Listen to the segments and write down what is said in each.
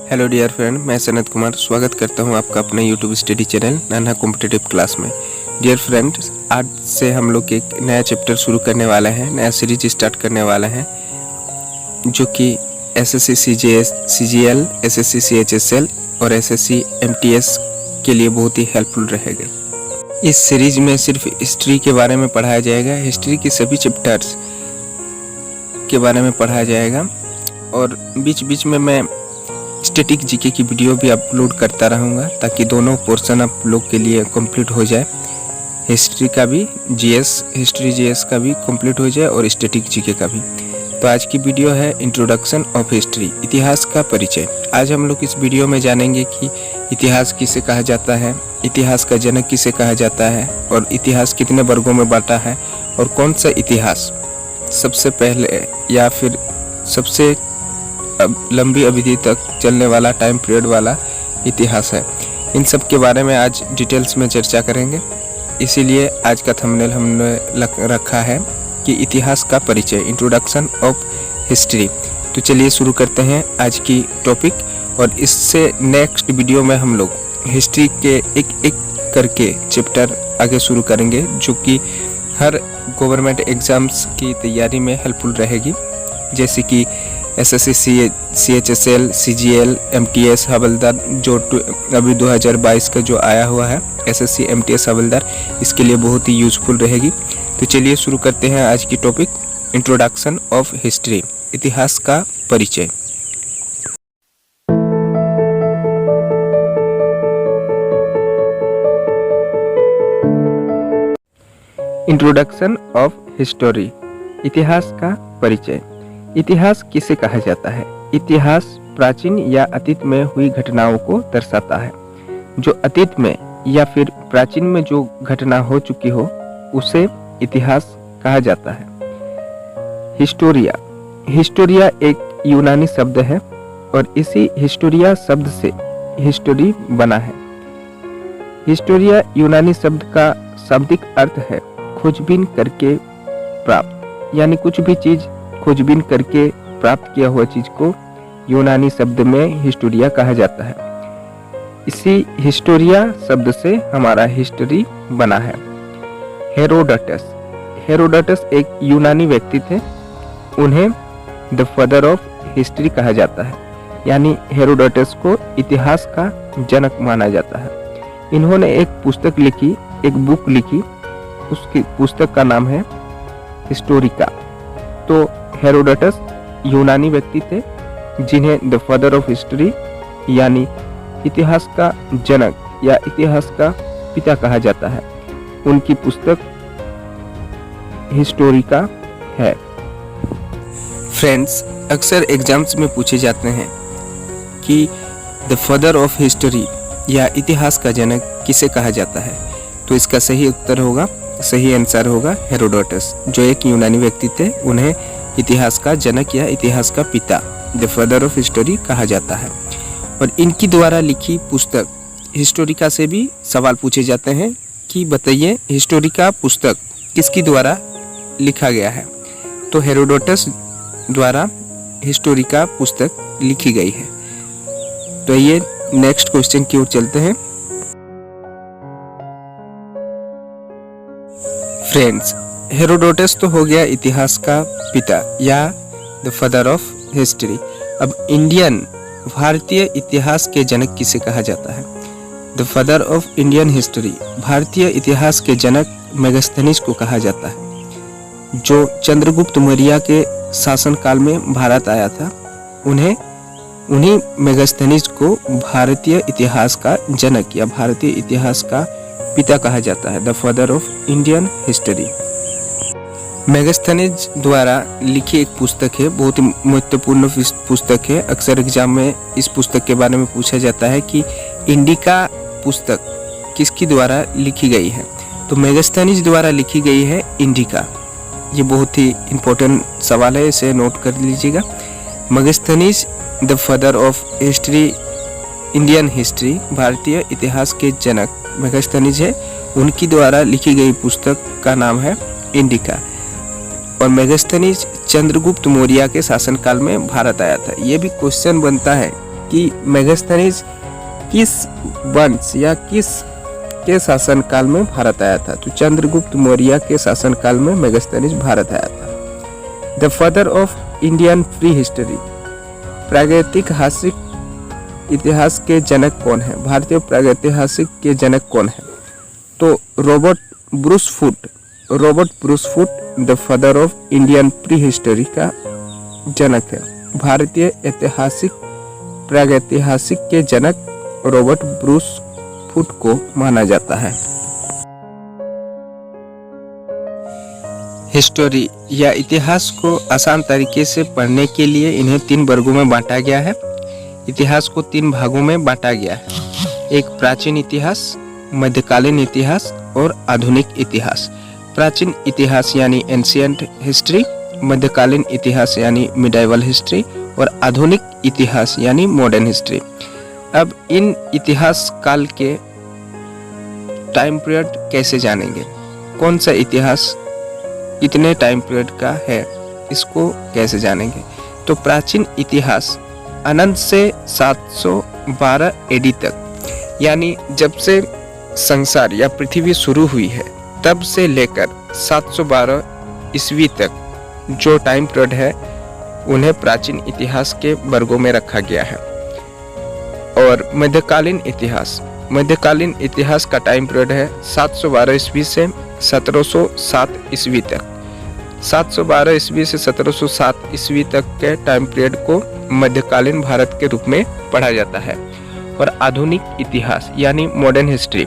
Hello dear friend, मैं सनत कुमार स्वागत करता हूं आपका अपने यूट्यूब स्टडी चैनल नाना कॉम्पिटिटिव क्लास में। डियर फ्रेंड्स, आज से हम लोग एक नया चैप्टर शुरू करने वाला है, नया सीरीज स्टार्ट करने वाला है जो कि SSC CGS, CGL, SSC CHSL और एसएससी एमटीएस के लिए बहुत ही हेल्पफुल रहेगा। इस सीरीज में सिर्फ हिस्ट्री के बारे में पढ़ाया जाएगा, हिस्ट्री के सभी चैप्टर्स के बारे में पढ़ाया जाएगा और बीच बीच में मैं स्टैटिक जीके की वीडियो भी अपलोड करता रहूँगा ताकि दोनों पोर्शन आप लोग के लिए कंप्लीट हो जाए। हिस्ट्री का भी जीएस, हिस्ट्री जीएस का भी कंप्लीट हो जाए और स्टैटिक जीके का भी। तो आज की वीडियो है इंट्रोडक्शन ऑफ हिस्ट्री, इतिहास का परिचय। आज हम लोग इस वीडियो में जानेंगे कि इतिहास किसे कहा जाता है, इतिहास का जनक किसे कहा जाता है और इतिहास कितने वर्गों में बांटा है और कौन सा इतिहास सबसे पहले या फिर सबसे लंबी अवधि तक चलने वाला, टाइम पीरियड वाला इतिहास है। इन सब के बारे में आज डिटेल्स में चर्चा करेंगे। इसीलिए आज का थंबनेल हमने रखा है कि इतिहास का परिचय, इंट्रोडक्शन ऑफ हिस्ट्री। तो चलिए शुरू करते हैं आज की टॉपिक और इससे नेक्स्ट वीडियो में हम लोग हिस्ट्री के एक एक करके चैप्टर आगे शुरू करेंगे जो कि हर गवर्नमेंट एग्जाम्स की तैयारी में हेल्पफुल रहेगी, जैसे कि एसएससी, सीएचएसएल, सीजीएल, एमटीएस हवलदार जो अभी 2022 का जो आया हुआ है एसएससी एमटीएस हवलदार, इसके लिए बहुत ही यूजफुल रहेगी। तो चलिए शुरू करते हैं आज की टॉपिक, इंट्रोडक्शन ऑफ हिस्ट्री, इतिहास का परिचय। इंट्रोडक्शन ऑफ हिस्टोरी, इतिहास का परिचय। इतिहास किसे कहा जाता है? इतिहास प्राचीन या अतीत में हुई घटनाओं को दर्शाता है। जो अतीत में या फिर प्राचीन में जो घटना हो चुकी हो उसे इतिहास कहा जाता है। हिस्टोरिया, हिस्टोरिया एक यूनानी शब्द है और इसी हिस्टोरिया शब्द से हिस्टोरी बना है। हिस्टोरिया यूनानी शब्द का शाब्दिक अर्थ है खोजबीन करके प्राप्त, यानी कुछ भी चीज खोजबीन करके प्राप्त किया हुआ चीज को यूनानी शब्द में हिस्टोरिया कहा जाता है। इसी हिस्टोरिया शब्द से हमारा हिस्ट्री बना है। हेरोडोटस, हेरोडोटस एक यूनानी व्यक्ति थे, उन्हें द फादर ऑफ हिस्ट्री कहा जाता है, यानी हेरोडोटस को इतिहास का जनक माना जाता है। इन्होंने एक पुस्तक लिखी, एक बुक लिखी, उसकी पुस्तक का नाम है हिस्टोरिका। तो हेरोडोटस यूनानी व्यक्ति थे जिन्हें द फादर ऑफ हिस्ट्री यानी इतिहास का जनक या इतिहास का पिता कहा जाता है। उनकी पुस्तक हिस्टोरिका है। फ्रेंड्स, अक्सर एग्जाम्स में पूछे जाते हैं कि द फादर ऑफ हिस्ट्री या इतिहास का जनक किसे कहा जाता है, तो इसका सही उत्तर होगा, सही आंसर होगा हेरोडोटस, जो एक यूनानी व्यक्ति थे। उन्हें इतिहास का जनक या इतिहास का पिता, द फादर ऑफ हिस्टोरी कहा जाता है। और इनकी द्वारा लिखी पुस्तक हिस्टोरिका से भी सवाल पूछे जाते हैं कि बताइए हिस्टोरिका पुस्तक किसकी द्वारा लिखा गया है, तो हेरोडोटस द्वारा हिस्टोरिका पुस्तक लिखी गई है। तो ये नेक्स्ट क्वेश्चन की ओर चलते हैं। फ्रेंड्स, हेरोडोटस तो हो गया इतिहास का पिता या द फादर ऑफ हिस्ट्री। अब इंडियन, भारतीय इतिहास के जनक किसे कहा जाता है? The father of Indian history, भारतीय इतिहास के जनक मेगास्थनीज को कहा जाता है, जो चंद्रगुप्त मौर्य के शासनकाल में भारत आया था। उन्हीं मेगास्थनीज को भारतीय इतिहास का जनक या भारतीय इतिहास का पिता कहा जाता है, the father of Indian history. Megasthenes द्वारा लिखी एक पुस्तक है, बहुत ही महत्वपूर्ण पुस्तक है। अक्सर एग्जाम में इस पुस्तक के बारे में पूछा जाता है कि इंडिका पुस्तक किसकी द्वारा लिखी गई है, तो मेगास्थनीज द्वारा लिखी गई है इंडिका। ये बहुत ही इम्पोर्टेंट सवाल है, इसे नोट कर लीजिएगा। Megasthenes the father of history, Indian history, भारतीय इतिहास के जनक मेगास्थनीज है, उनकी द्वारा लिखी गई पुस्तक का नाम है इंडिका। और मेगास्थनीज चंद्रगुप्त मौर्य के शासनकाल में भारत आया था। ये भी क्वेश्चन बनता है कि मेगास्थनीज किस वंश या किस के शासनकाल में भारत आया था। तो चंद्रगुप्त मौर्य के शासनकाल में मेगास्थनीज भारत आया था। The father of Indian pre history, प्रागैतिहासिक इतिहास के जनक कौन है? भारतीय प्रागैतिहासिक के जनक कौन है? तो Robert Bruce foot the father of Indian pre history का जनक है। भारतीय ऐतिहासिक प्रागैतिहासिक के जनक रॉबर्ट ब्रूस फुट को माना जाता है। हिस्टोरी या इतिहास को आसान तरीके से पढ़ने के लिए इन्हें 3 वर्गों में बांटा गया है। इतिहास को 3 भागों में बांटा गया है। एक प्राचीन इतिहास, मध्यकालीन इतिहास और आधुनिक इतिहास। प्राचीन इतिहास यानी एंशिएंट हिस्ट्री, मध्यकालीन इतिहास यानी मिडाइवल हिस्ट्री और आधुनिक इतिहास यानी मॉडर्न हिस्ट्री। अब इन इतिहास काल के टाइम पीरियड कैसे जानेंगे? कौन सा इतिहास इतने टाइम पीरियड का है, इसको कैसे जानेंगे? तो प्राचीन इतिहास अनंत से 712 एडी तक, यानी जब से संसार या पृथ्वी शुरू हुई है तब से लेकर 712 ईस्वी तक जो टाइम पीरियड है उन्हें प्राचीन इतिहास के वर्गों में रखा गया है। और मध्यकालीन इतिहास का टाइम पीरियड है 712 ईस्वी से 1707 ईस्वी तक। 712 ईस्वी से 1707 ईस्वी तक के टाइम पीरियड को मध्यकालीन भारत के रूप में पढ़ा जाता है। और आधुनिक इतिहास यानी मॉडर्न हिस्ट्री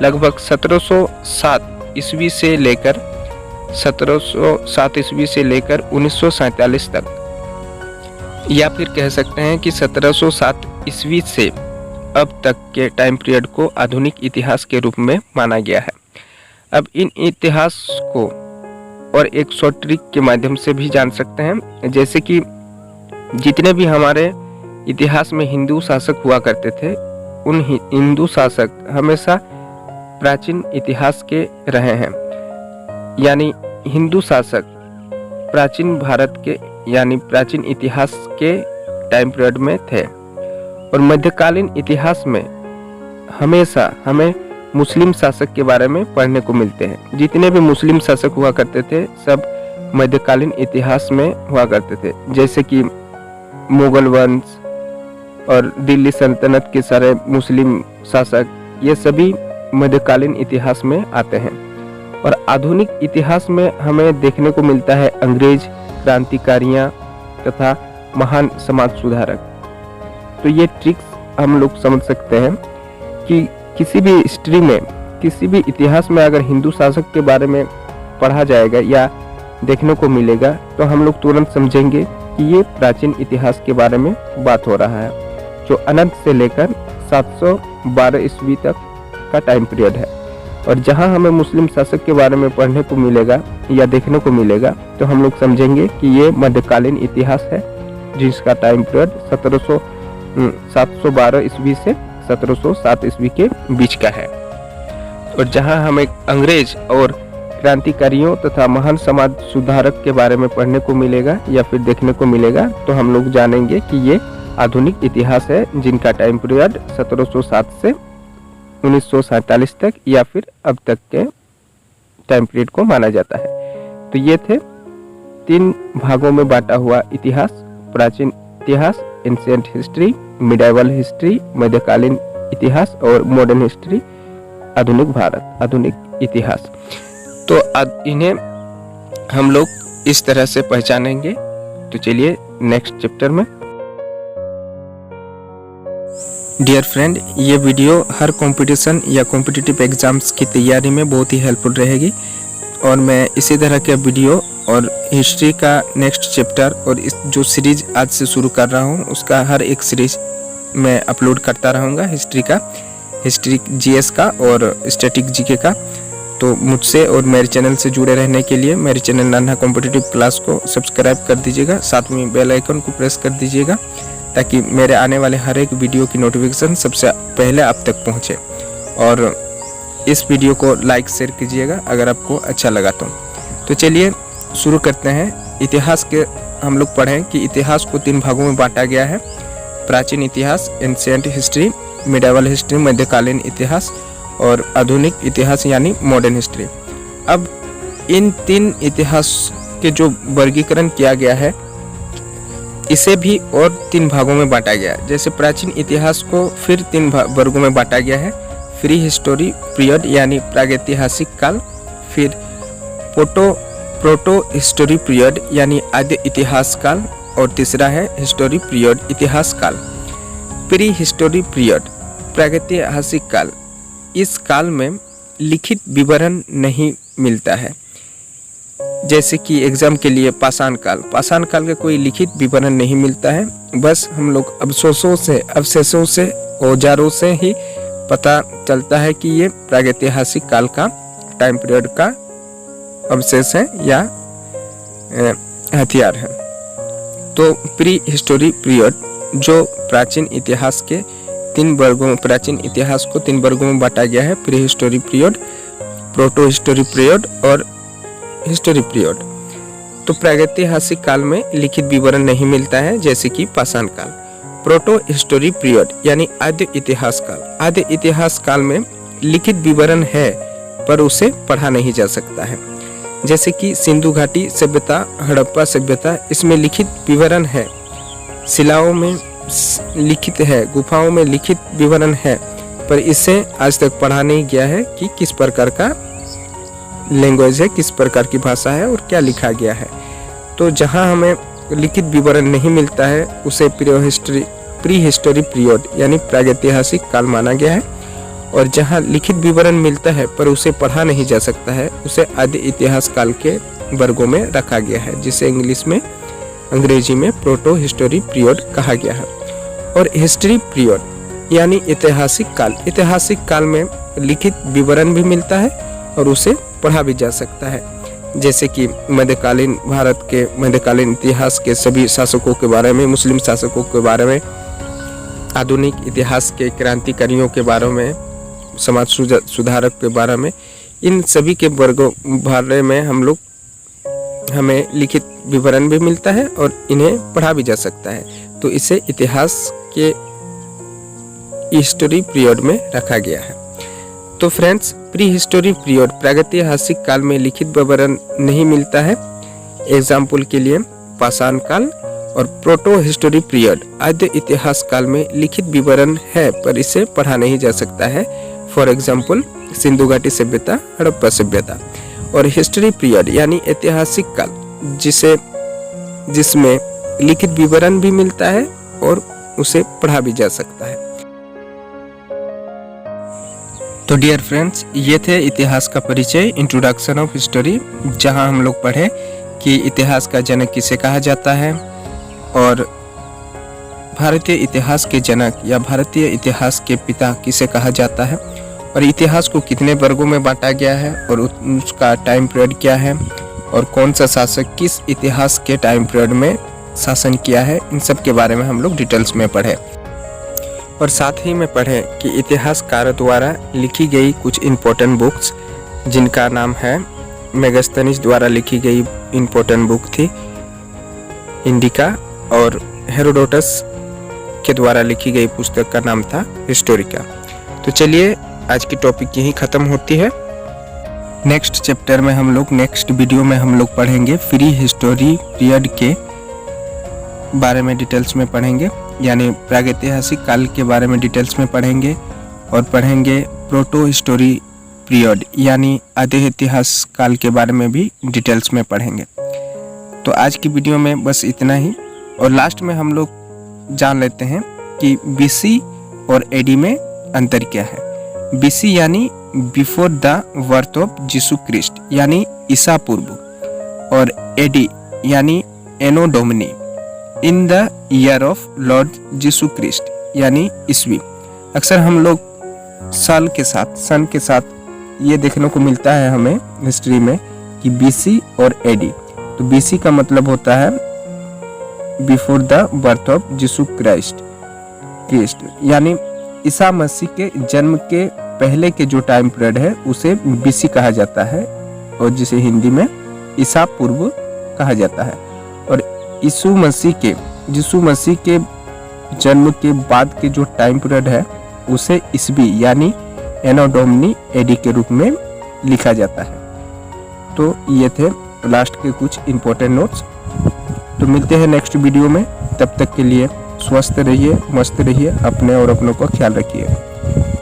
लगभग 1707 ईस्वी से लेकर 1947 तक, या फिर कह सकते हैं कि 1707 ईस्वी से अब तक के टाइम पीरियड को आधुनिक इतिहास के रूप में माना गया है। अब इन इतिहास को और एक शॉर्ट ट्रिक के माध्यम से भी जान सकते हैं, जैसे कि जितने भी हमारे इतिहास में हिंदू शासक हुआ करते थे, उन हिंदू शासक हमेशा प्राचीन इतिहास के रहे हैं। यानी हिंदू शासक प्राचीन भारत के यानी प्राचीन इतिहास के टाइम पीरियड में थे। और मध्यकालीन इतिहास में हमेशा हमें मुस्लिम शासक के बारे में पढ़ने को मिलते हैं। जितने भी मुस्लिम शासक हुआ करते थे सब मध्यकालीन इतिहास में हुआ करते थे, जैसे कि मुगल वंश और दिल्ली सल्तनत के सारे मुस्लिम शासक, ये सभी मध्यकालीन इतिहास में आते हैं। और आधुनिक इतिहास में हमें देखने को मिलता है अंग्रेज क्रांतिकारियां तथा महान समाज सुधारक। तो ये ट्रिक्स हम लोग समझ सकते हैं कि किसी भी हिस्ट्री में, किसी भी इतिहास में अगर हिंदू शासक के बारे में पढ़ा जाएगा या देखने को मिलेगा तो हम लोग तुरंत समझेंगे कि ये प्राचीन इतिहास के बारे में बात हो रहा है, जो अनंत से लेकर 712 ईस्वी तक का टाइम पीरियड है। और जहां हमें मुस्लिम शासक के बारे में पढ़ने को मिलेगा या देखने को मिलेगा तो हम लोग समझेंगे कि ये मध्यकालीन इतिहास है, जिसका टाइम पीरियड 712 ईस्वी से 1707 ईस्वी के बीच का है। और जहां हमें अंग्रेज और क्रांतिकारियों तथा महान समाज सुधारक के बारे में पढ़ने को मिलेगा या फिर देखने को मिलेगा तो हम लोग जानेंगे कि ये आधुनिक इतिहास है, जिनका टाइम पीरियड 1707 से 1947 तक या फिर अब तक के टाइम पीरियड को माना जाता है। तो ये थे 3 भागों में बांटा हुआ इतिहास: प्राचीन इतिहास, एंशिएंट हिस्ट्री, मिडाइवल हिस्ट्री, मध्यकालीन इतिहास और मॉडर्न हिस्ट्री, आधुनिक भारत, आधुनिक इतिहास। तो इन्हें हम लोग इस तरह से पहचानेंगे। तो चलिए नेक्स्ट चैप्टर में। डियर फ्रेंड, ये वीडियो हर कंपटीशन या कॉम्पिटिटिव एग्जाम्स की तैयारी में बहुत ही हेल्पफुल रहेगी और मैं इसी तरह के वीडियो और हिस्ट्री का नेक्स्ट चैप्टर और इस जो सीरीज आज से शुरू कर रहा हूँ उसका हर एक सीरीज मैं अपलोड करता रहूँगा। हिस्ट्री का, हिस्ट्री जीएस का और स्टैटिक जीके का। तो मुझसे और मेरे चैनल से जुड़े रहने के लिए मेरे चैनल नान्हा कॉम्पिटिटिव क्लास को सब्सक्राइब कर दीजिएगा, साथ में बेल आइकन को प्रेस कर दीजिएगा ताकि मेरे आने वाले हर एक वीडियो की नोटिफिकेशन सबसे पहले आप तक पहुंचे। और इस वीडियो को लाइक शेयर कीजिएगा अगर आपको अच्छा लगा तो चलिए शुरू करते हैं। इतिहास के हम लोग पढ़ें कि इतिहास को 3 भागों में बांटा गया है। प्राचीन इतिहास, एंशिएंट हिस्ट्री, मिडिवल हिस्ट्री, मध्यकालीन इतिहास, और आधुनिक इतिहास यानी मॉडर्न हिस्ट्री। अब इन 3 इतिहास के जो वर्गीकरण किया गया है, इसे भी और 3 भागों में बांटा गया है। जैसे प्राचीन इतिहास को फिर 3 वर्गों में बांटा गया है। प्री हिस्टोरी पीरियड यानी प्रागैतिहासिक काल, फिर प्रोटो हिस्टोरी पीरियड यानी आद्य इतिहास काल, और तीसरा है हिस्टोरी पीरियड इतिहास काल। प्री हिस्टोरी पीरियड प्रागैतिहासिक काल, इस काल में लिखित विवरण नहीं मिलता है। जैसे कि एग्जाम के लिए पाषाण काल का कोई लिखित विवरण नहीं मिलता है। बस हम लोग अवशेषों से औजारों से ही पता चलता है कि ये प्रागैतिहासिक काल का टाइम पीरियड का अवशेष है या हथियार है। तो प्री हिस्टोरी पीरियड जो प्राचीन इतिहास के 3 वर्गों में, प्राचीन इतिहास को 3 वर्गों में बांटा गया है। Pre history period, proto history period और हिस्टोरी पीरियड। तो प्रागैतिहासिक काल में लिखित विवरण नहीं मिलता है, जैसे कि पाषाण काल। प्रोटो हिस्टोरी पीरियड यानी आद्य इतिहास काल, आद्य इतिहास काल में लिखित विवरण है पर उसे पढ़ा नहीं जा सकता है। जैसे कि सिंधु घाटी सभ्यता, हड़प्पा सभ्यता, इसमें लिखित विवरण है, शिलाओं में लिखित है, गुफाओं में लिखित विवरण है, पर इसे आज तक पढ़ा नहीं गया है कि किस प्रकार का लैंग्वेज है, किस प्रकार की भाषा है और क्या लिखा गया है। तो जहां हमें लिखित विवरण नहीं मिलता है उसे प्री हिस्टोरी पीरियड यानी प्रागैतिहासिक काल माना गया है, और जहां लिखित विवरण मिलता है पर उसे पढ़ा नहीं जा सकता है उसे आद्य इतिहास काल के वर्गों में रखा गया है, जिसे अंग्रेजी में प्रोटो हिस्टोरी पीरियड कहा गया है। और हिस्ट्री पीरियड यानी ऐतिहासिक काल में लिखित विवरण भी मिलता है और उसे पढ़ा भी जा सकता है। जैसे कि मध्यकालीन भारत के मध्यकालीन इतिहास के सभी शासकों के बारे में, मुस्लिम शासकों के बारे में, आधुनिक इतिहास के क्रांतिकारियों के बारे में, समाज सुधारक के बारे में, इन सभी के वर्गों बारे में हमें लिखित विवरण भी मिलता है और इन्हें पढ़ा भी जा सकता है। तो इसे इतिहास के हिस्टोरी पीरियड में रखा गया है। तो फ्रेंड्स, प्री हिस्टोरी पीरियड प्रागैतिहासिक काल में लिखित विवरण नहीं मिलता है। एग्जाम्पल के लिए पाषाण काल, और प्रोटो हिस्टोरी पीरियड आद्य इतिहास काल में लिखित विवरण है पर इसे पढ़ा नहीं जा सकता है। फॉर एग्जाम्पल सिंधु घाटी सभ्यता, हड़प्पा सभ्यता। और हिस्टोरी पीरियड यानी ऐतिहासिक काल जिसमें लिखित विवरण भी मिलता है और उसे पढ़ा भी जा सकता है। तो डियर फ्रेंड्स, ये थे इतिहास का परिचय, इंट्रोडक्शन ऑफ हिस्टोरी, जहां हम लोग पढ़े कि इतिहास का जनक किसे कहा जाता है और भारतीय इतिहास के जनक या भारतीय इतिहास के पिता किसे कहा जाता है, और इतिहास को कितने वर्गों में बांटा गया है और उसका टाइम पीरियड क्या है, और कौन सा शासक किस इतिहास के टाइम पीरियड में शासन किया है। इन सब के बारे में हम लोग डिटेल्स में पढ़े। और साथ ही में पढ़े कि इतिहासकारों द्वारा लिखी गई कुछ इम्पोर्टेंट बुक्स, जिनका नाम है मेगास्थनीज द्वारा लिखी गई इम्पोर्टेंट बुक थी इंडिका, और हेरोडोटस के द्वारा लिखी गई पुस्तक का नाम था हिस्टोरिका। तो चलिए, आज की टॉपिक यही खत्म होती है। नेक्स्ट चैप्टर में हम लोग, नेक्स्ट वीडियो में हम लोग पढ़ेंगे प्री हिस्टोरी पीरियड के बारे में डिटेल्स में पढ़ेंगे, यानी प्रागैतिहासिक काल के बारे में डिटेल्स में पढ़ेंगे, और पढ़ेंगे प्रोटो हिस्टोरी पीरियड यानी आद्य इतिहास काल के बारे में भी डिटेल्स में पढ़ेंगे। तो आज की वीडियो में बस इतना ही, और लास्ट में हम लोग जान लेते हैं कि बीसी और एडी में अंतर क्या है। बीसी यानी before the birth of Jesus Christ यानी ईसा पूर्व, और एडी यानी anno domini in the year of Lord Jesus Christ यानी ईस्वी। अक्सर हम लोग सन के साथ ये देखने को मिलता है हमें हिस्ट्री में कि बीसी और एडी। तो बीसी का मतलब होता है before the birth of Jesus Christ यानी ईसा मसीह के जन्म के पहले के जो टाइम पीरियड है उसे बीसी कहा जाता है, और जिसे हिंदी में ईसा पूर्व कहा जाता है। और यीशु मसीह के जन्म के बाद के जो टाइम पीरियड है उसे ईस्वी यानी एनो डोमिनी एडी के रूप में लिखा जाता है। तो ये थे लास्ट के कुछ इम्पोर्टेंट नोट्स। तो मिलते हैं नेक्स्ट वीडियो में, तब तक के लिए स्वस्थ रहिए, मस्त रहिए, अपने और अपनों का ख्याल रखिए।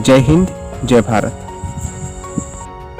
जय हिंद, जय भारत।